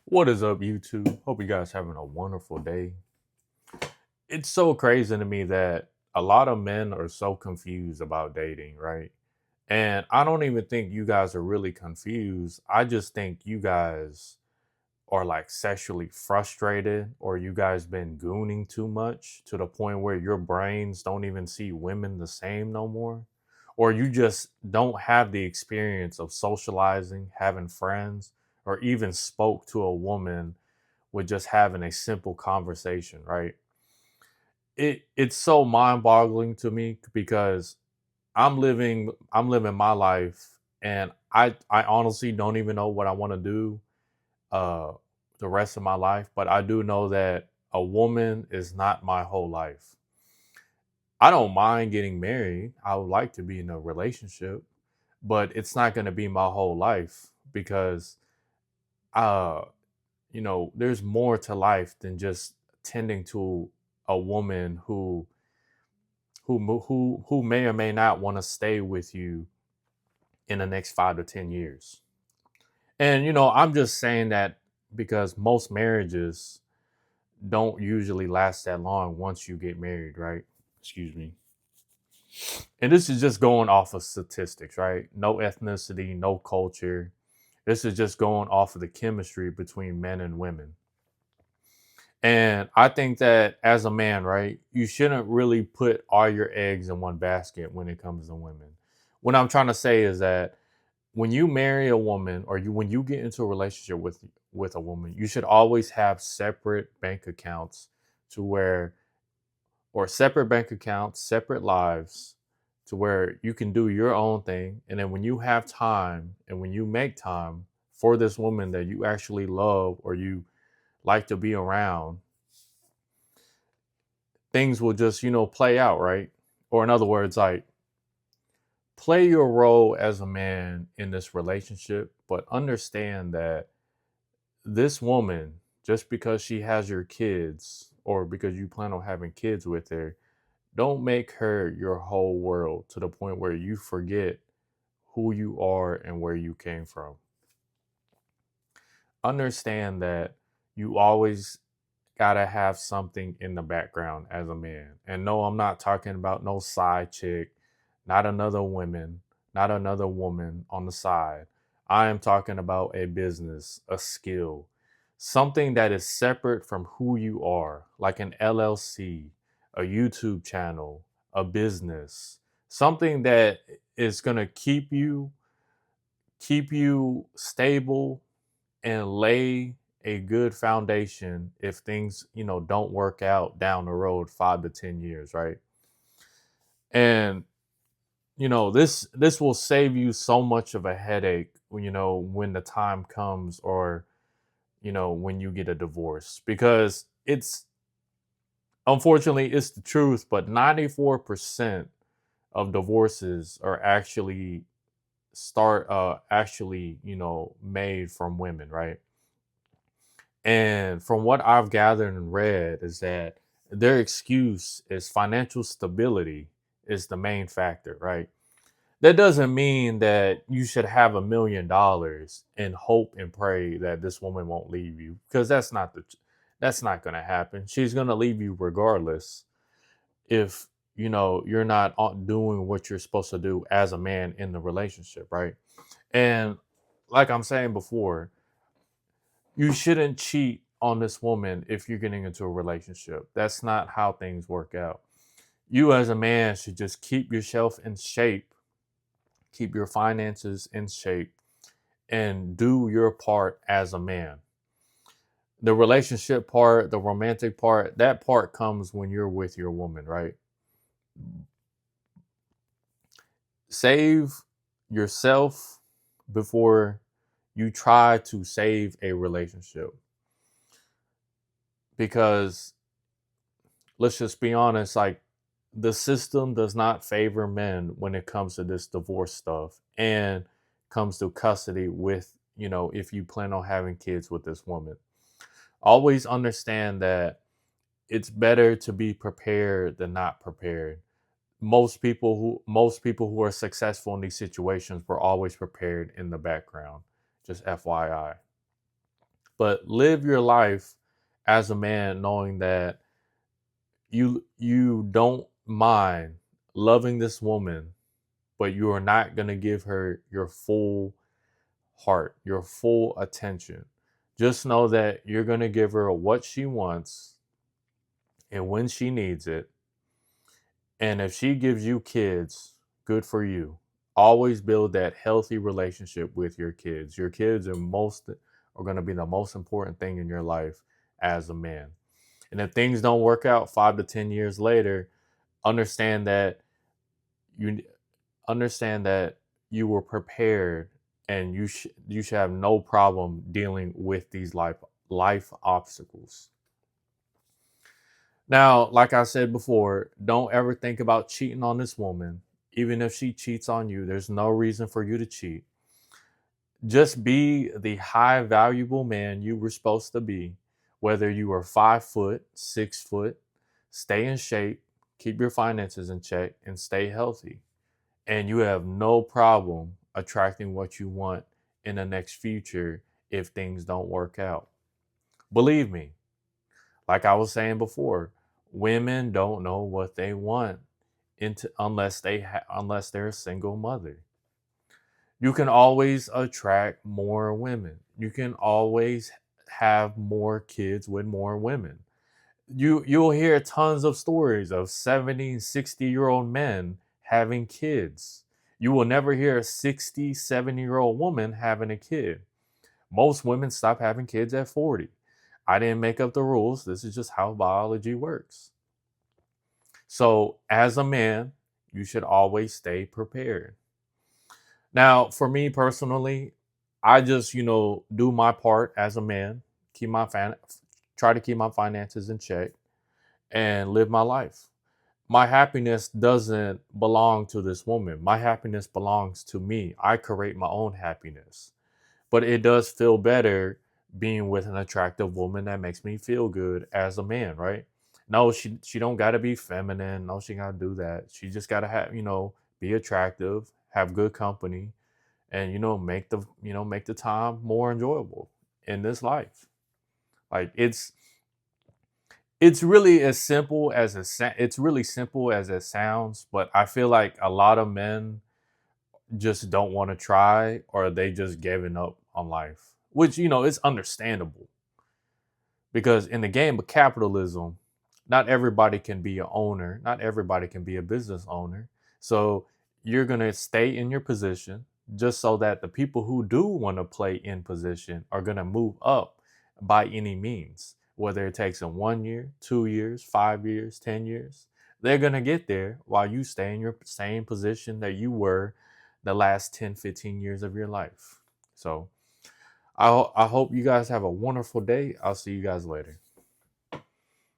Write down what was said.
What is up, YouTube? Hope you guys having a wonderful day. It's so crazy to me that a lot of men are so confused about dating, right? And I don't even think you guys are really confused. I just think you guys are like sexually frustrated, or you guys been gooning too much to the point where your brains don't even see women the same no more. Or you just don't have the experience of socializing, having friends, or even spoke to a woman with just having a simple conversation, right? It's so mind-boggling to me because I'm living my life, and I honestly don't even know what I want to do uh the rest of my life, but I do know that a woman is not my whole life. I don't mind getting married. I would like to be in a relationship, but it's not going to be my whole life because uh there's more to life than just tending to a woman who may or may not want to stay with you in the next 5 to 10 years. And I'm just saying that because most marriages don't usually last that long once you get married, right? Excuse me. And this is just going off of statistics, right? No ethnicity, no culture. This is just going off of the chemistry between men and women. And I think that as a man, right, you shouldn't really put all your eggs in one basket when it comes to women. What I'm trying to say is that when you marry a woman, or when you get into a relationship with a woman, you should always have separate bank accounts to where or separate bank accounts, separate lives, to where you can do your own thing. And then when you have time and when you make time for this woman that you actually love or you like to be around, things will just, play out, right? Or in other words, like, play your role as a man in this relationship, but understand that this woman, just because she has your kids or because you plan on having kids with her, don't make her your whole world to the point where you forget who you are and where you came from. Understand that you always gotta have something in the background as a man. And no, I'm not talking about no side chick, not another woman, not another woman on the side. I am talking about a business, a skill, something that is separate from who you are, like an LLC, a YouTube channel, a business, something that is gonna keep you stable and lay a good foundation if things don't work out down the road 5 to 10 years, right? And this will save you so much of a headache when the time comes, or when you get a divorce, because it's unfortunately it's the truth, but 94% of divorces are actually made from women, right? And from what I've gathered and read is that their excuse is financial stability is the main factor, right? That doesn't mean that you should have $1 million and hope and pray that this woman won't leave you, because that's not going to happen. She's going to leave you regardless if you're not doing what you're supposed to do as a man in the relationship, right? And like I'm saying before, you shouldn't cheat on this woman if you're getting into a relationship. That's not how things work out. You as a man should just keep yourself in shape, keep your finances in shape, and do your part as a man. The relationship part, the romantic part, that part comes when you're with your woman, right? Save yourself before you try to save a relationship, because let's just be honest, like, the system does not favor men when it comes to this divorce stuff and comes to custody with, if you plan on having kids with this woman. Always understand that it's better to be prepared than not prepared. Most people who are successful in these situations were always prepared in the background. Just FYI. But live your life as a man knowing that you don't mind loving this woman, but you are not going to give her your full heart, your full attention. Just know that you're going to give her what she wants and when she needs it. And if she gives you kids, good for you. Always build that healthy relationship with your kids. Your kids are going to be the most important thing in your life as a man. And if things don't work out 5 to 10 years later, understand that you understand that you were prepared, and you should have no problem dealing with these life obstacles. Now, like I said before, don't ever think about cheating on this woman. Even if she cheats on you, there's no reason for you to cheat. Just be the high valuable man you were supposed to be, whether you are 5 foot, 6 foot. Stay in shape, keep your finances in check, and stay healthy. And you have no problem attracting what you want in the next future if things don't work out. Believe me, like I was saying before, women don't know what they want unless they're a single mother. You can always attract more women. You can always have more kids with more women. You'll hear tons of stories of 70, 60-year-old men having kids. You will never hear a 60, 70-year-old woman having a kid. Most women stop having kids at 40. I didn't make up the rules. This is just how biology works. So, as a man, you should always stay prepared. Now, for me personally, I just, do my part as a man, keep my fan, try to keep my finances in check and live my life. My happiness doesn't belong to this woman. My happiness belongs to me. I create my own happiness. But it does feel better being with an attractive woman that makes me feel good as a man, right? No, she don't got to be feminine. No, she got to do that. She just got to have, be attractive, have good company, and make the time more enjoyable in this life. Like it's really as simple as it's really simple as it sounds, but I feel like a lot of men just don't want to try, or they just giving up on life, which is understandable, because in the game of capitalism, not everybody can be an owner, not everybody can be a business owner. So you're going to stay in your position just so that the people who do want to play in position are going to move up by any means, whether it takes them 1 year, 2 years, 5 years, 10 years. They're going to get there while you stay in your same position that you were the last 10, 15 years of your life. So I hope you guys have a wonderful day. I'll see you guys later.